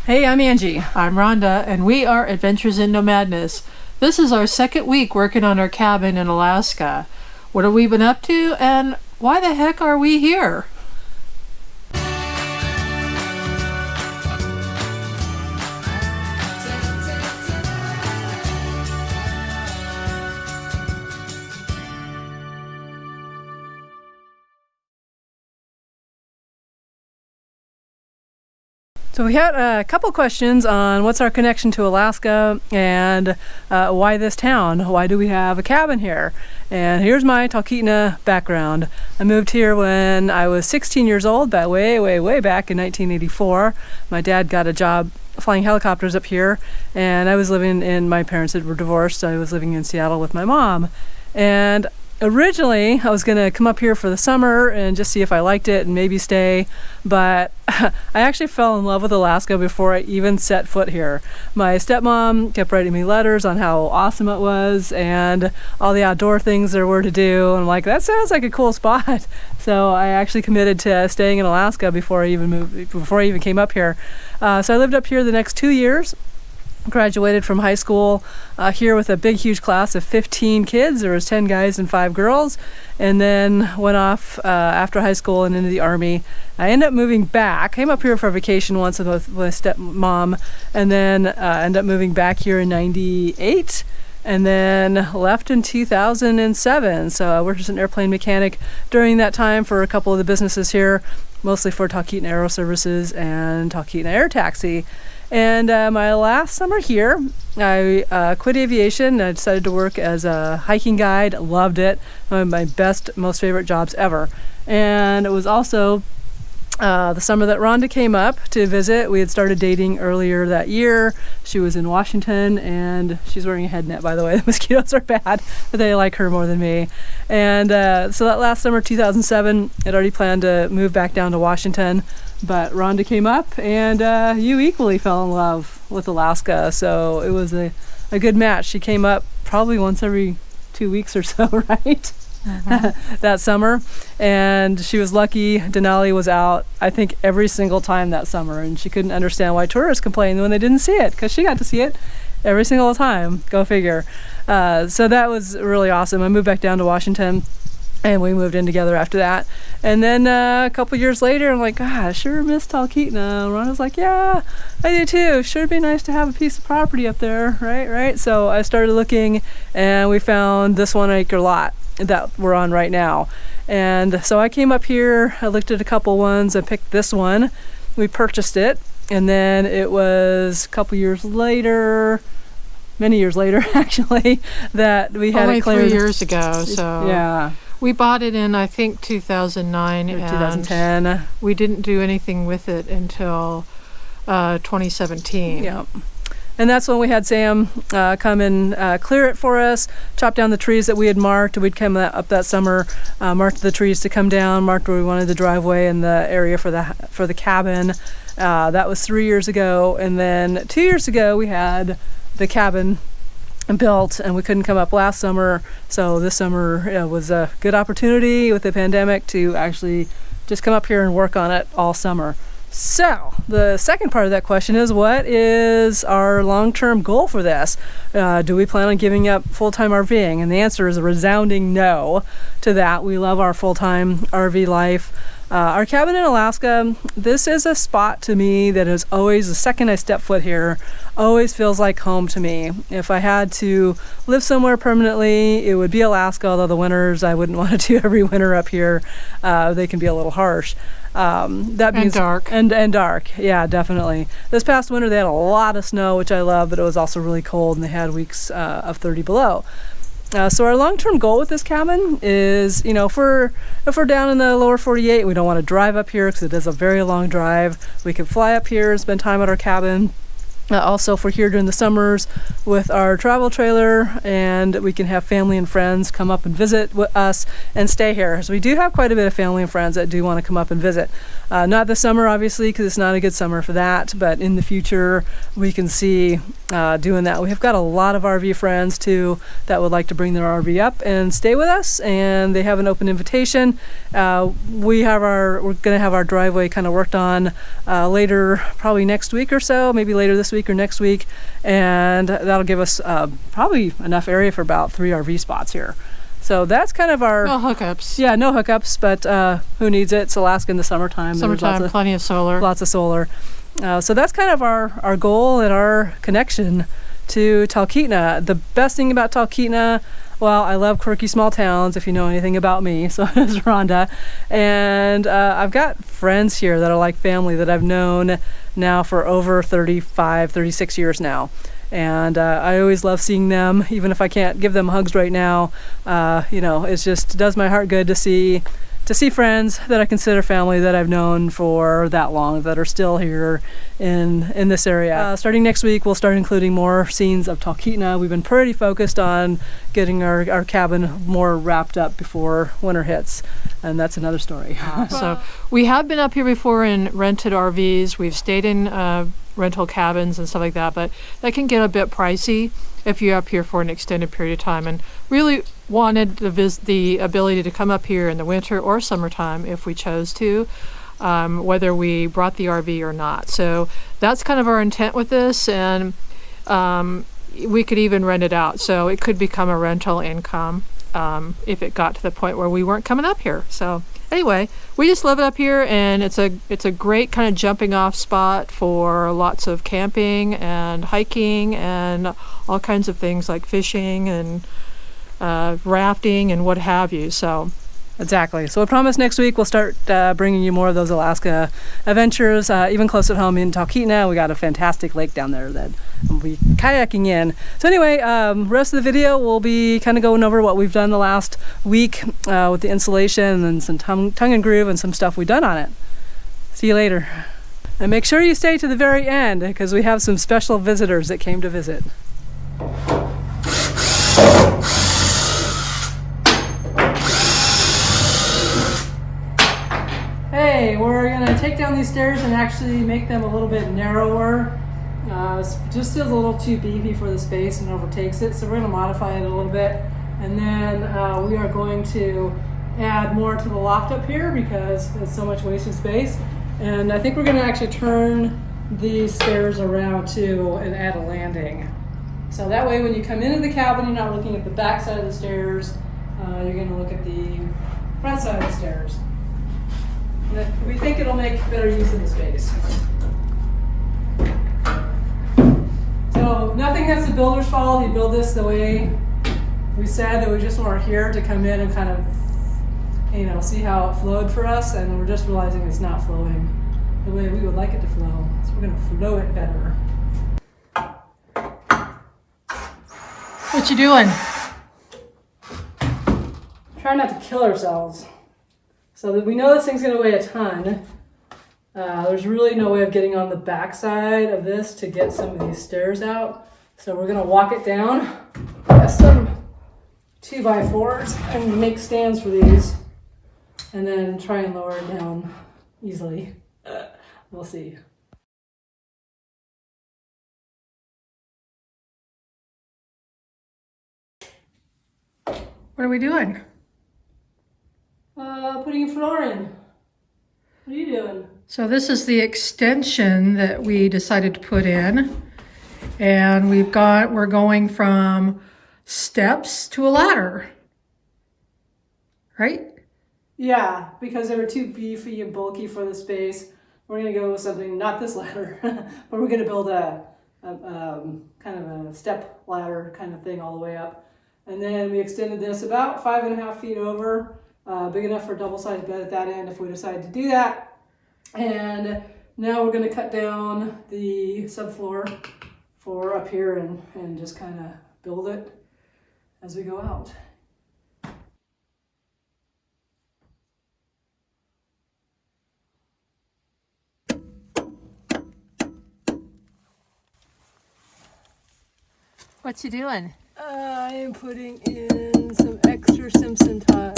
Hey, I'm Angie. I'm Rhonda, and we are Adventures in Nomadness. This is our second week working on our cabin in Alaska. What have we been up to, and why the heck are we here? So we had a couple questions on what's our connection to Alaska and why this town? Why do we have a cabin here? And here's my Talkeetna background. I moved here when I was 16 years old, but way back in 1984. My dad got a job flying helicopters up here, and I was living in, my parents were divorced, so I was living in Seattle with my mom. And originally, I was going to come up here for the summer and just see if I liked it and maybe stay, but I actually fell in love with Alaska before I even set foot here. My stepmom kept writing me letters on how awesome it was and all the outdoor things there were to do, and I'm like, that sounds like a cool spot. So I actually committed to staying in Alaska before I even came up here. So I lived up here the next 2 years. Graduated from high school here with a huge class of 15 kids. There was 10 guys and 5 girls, and then went off after high school and into the Army. I ended up moving back. Came up here for vacation once with my stepmom, and then ended up moving back here in 98, and then left in 2007. So I worked as an airplane mechanic during that time for a couple of the businesses here, mostly for Talkeetna Aero Services and Talkeetna Air Taxi. And my last summer here, I quit aviation. I decided to work as a hiking guide. Loved it. One of my most favorite jobs ever. And it was also the summer that Rhonda came up to visit. We had started dating earlier that year. She was in Washington, and she's wearing a head net, by the way. The mosquitoes are bad, but they like her more than me. And so that last summer, 2007, I'd already planned to move back down to Washington. But Rhonda came up, and you equally fell in love with Alaska. So it was a good match. She came up probably once every 2 weeks or so, right? That summer. And she was lucky. Denali was out, I think, every single time that summer. And she couldn't understand why tourists complained when they didn't see it, because she got to see it every single time. Go figure. So that was really awesome. I moved back down to Washington, and we moved in together after that. And then a couple years later, I'm like, God, I sure miss Talkeetna. And Ronna's like, yeah, I do too. Sure be nice to have a piece of property up there, right? So I started looking, and we found this 1 acre lot that we're on right now. And so I came up here, I looked at a couple ones, I picked this one. We purchased it, and then it was a couple years later, many years later actually, that we had only it cleared. 3 years ago, so yeah. We bought it in, I think, 2009, Or and 2010. we didn't do anything with it until 2017. Yeah. And that's when we had Sam come and clear it for us, chop down the trees that we had marked. We'd come up that summer, marked the trees to come down, marked where we wanted the driveway and the area for the cabin. That was 3 years ago. And then 2 years ago, we had the cabin built, and we couldn't come up last summer. So this summer was a good opportunity with the pandemic to actually just come up here and work on it all summer. So the second part of that question is, what is our long-term goal for this? Do we plan on giving up full-time RVing? And the answer is a resounding no to that. We love our full-time RV life. Our cabin in Alaska, this is a spot to me that is always, the second I step foot here, always feels like home to me. If I had to live somewhere permanently, it would be Alaska, although the winters, I wouldn't want to do every winter up here. They can be a little harsh. That means, dark. And dark, yeah, definitely. This past winter, they had a lot of snow, which I love, but it was also really cold, and they had weeks of 30 below. So our long-term goal with this cabin is, if we're down in the lower 48, we don't want to drive up here because it is a very long drive. We can fly up here and spend time at our cabin. Also, if we're here during the summers with our travel trailer, and we can have family and friends come up and visit with us and stay here. So we do have quite a bit of family and friends that do want to come up and visit. Not this summer, obviously, because it's not a good summer for that, but in the future, we can see doing that. We have got a lot of RV friends, too, that would like to bring their RV up and stay with us, and they have an open invitation. We're going to have our driveway kind of worked on later, probably next week or so, maybe later this week or next week, and that'll give us probably enough area for about 3 RV spots here. So that's kind of our... No hookups. Yeah, no hookups, but who needs it? It's Alaska in the summertime. Summertime, plenty of solar. Lots of solar. So that's kind of our goal and our connection to Talkeetna. The best thing about Talkeetna, well, I love quirky small towns, if you know anything about me, so does Rhonda. And I've got friends here that are like family that I've known now for over 35, 36 years now. And I always love seeing them, even if I can't give them hugs right now. It just does my heart good to see friends that I consider family that I've known for that long that are still here in this area. Starting next week, we'll start including more scenes of Talkeetna. We've been pretty focused on getting our cabin more wrapped up before winter hits, and that's another story. So we have been up here before in rented RVs. We've stayed in rental cabins and stuff like that, but that can get a bit pricey if you're up here for an extended period of time, and really wanted the ability to come up here in the winter or summertime if we chose to, whether we brought the RV or not. So that's kind of our intent with this, and we could even rent it out, so it could become a rental income if it got to the point where we weren't coming up here. So anyway, we just love it up here, and it's a great kind of jumping off spot for lots of camping and hiking and all kinds of things like fishing and rafting and what have you. So exactly. So I promise next week we'll start bringing you more of those Alaska adventures. Even close at home in Talkeetna, we got a fantastic lake down there that we'll be kayaking in. So anyway, rest of the video we'll be kind of going over what we've done the last week with the installation and some tongue and groove and some stuff we've done on it. See you later. And make sure you stay to the very end because we have some special visitors that came to visit. Hey, we're gonna take down these stairs and actually make them a little bit narrower. It just feels a little too beefy for the space and overtakes it, so we're gonna modify it a little bit. And then we are going to add more to the loft up here because there's so much wasted space. And I think we're gonna actually turn these stairs around too and add a landing. So that way when you come into the cabin, you're not looking at the back side of the stairs, you're gonna look at the front side of the stairs. We think it'll make better use of the space. So nothing that's the builder's fault. He built this the way we said, that we just weren't here to come in and kind of, see how it flowed for us, and we're just realizing it's not flowing the way we would like it to flow. So we're gonna flow it better. what you doing? Trying not to kill ourselves. So that we know this thing's gonna weigh a ton. There's really no way of getting on the back side of this to get some of these stairs out. So we're gonna walk it down, get some 2x4s and make stands for these, and then try and lower it down easily. We'll see. What are we doing? Putting a floor in. What are you doing? So this is the extension that we decided to put in, and we're going from steps to a ladder, right? Yeah, because they were too beefy and bulky for the space. We're gonna go with something, not this ladder, but we're gonna build a kind of a step ladder kind of thing all the way up. And then we extended this about 5.5 feet over, big enough for a double-sized bed at that end if we decide to do that. And now we're going to cut down the subfloor for up here and just kind of build it as we go out. What you doing? I am putting in some extra Simpson ties.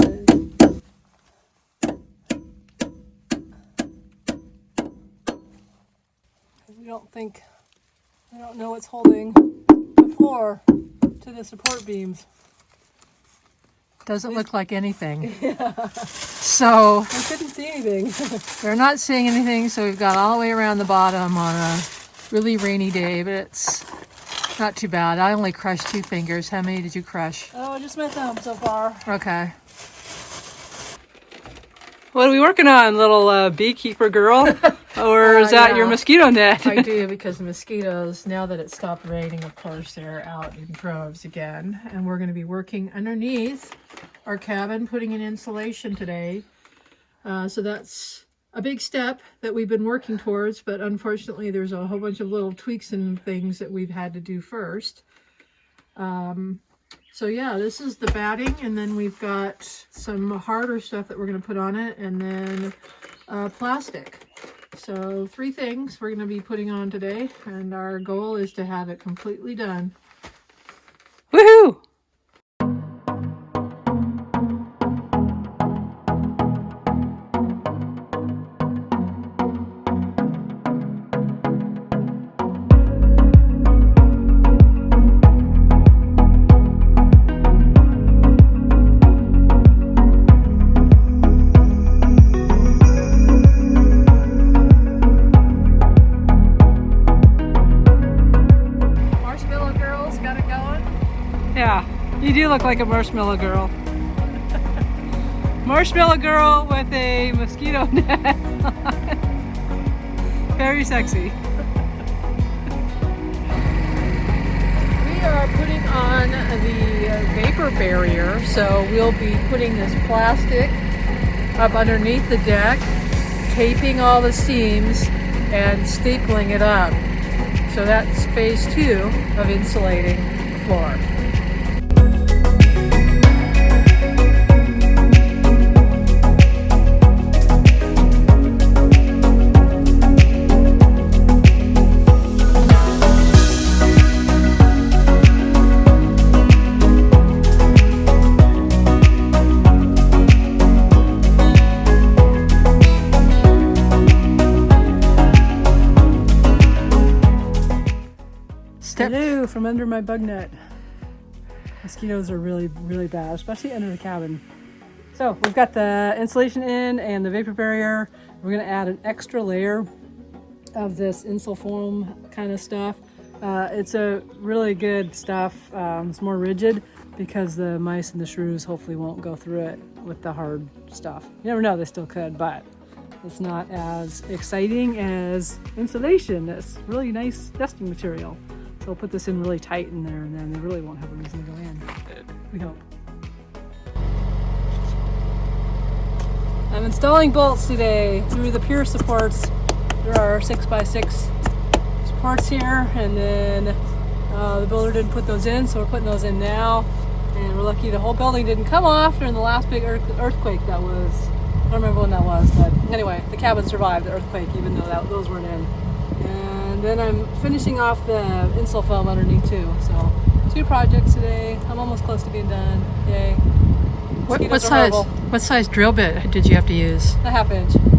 I don't know what's holding the floor to the support beams. Doesn't look like anything. Yeah. So I couldn't see anything. we're not seeing anything, so we've got all the way around the bottom on a really rainy day, but it's not too bad. I only crushed 2 fingers. How many did you crush? Oh, just my thumb so far. Okay. What are we working on, little beekeeper girl? Or is that your mosquito net? I do, because the mosquitoes, now that it stopped raining, of course, they're out in droves again. And we're going to be working underneath our cabin, putting in insulation today. So that's a big step that we've been working towards, but unfortunately there's a whole bunch of little tweaks and things that we've had to do first. So yeah, this is the batting, and then we've got some harder stuff that we're going to put on it, and then plastic. So 3 things we're going to be putting on today, and our goal is to have it completely done. Woohoo! Yeah, you do look like a marshmallow girl. Marshmallow girl with a mosquito net on. Very sexy. We are putting on the vapor barrier, so we'll be putting this plastic up underneath the deck, taping all the seams, and stapling it up. So that's phase 2 of insulating the floor. Hello from under my bug net. Mosquitoes are really, really bad, especially under the cabin. So we've got the insulation in and the vapor barrier. We're going to add an extra layer of this insulfoam kind of stuff. It's a really good stuff. It's more rigid because the mice and the shrews hopefully won't go through it with the hard stuff. You never know, they still could, but it's not as exciting as insulation. It's really nice nesting material. So we'll put this in really tight in there, and then they really won't have a reason to go in. We hope. I'm installing bolts today through the pier supports. There are 6x6 supports here, and then the builder didn't put those in, so we're putting those in now. And we're lucky the whole building didn't come off during the last big earthquake that was. I don't remember when that was, but anyway, the cabin survived the earthquake even though those weren't in. And then I'm finishing off the insul foam underneath too. So 2 projects today. I'm almost close to being done. Yay. What size drill bit did you have to use? A 1/2 inch.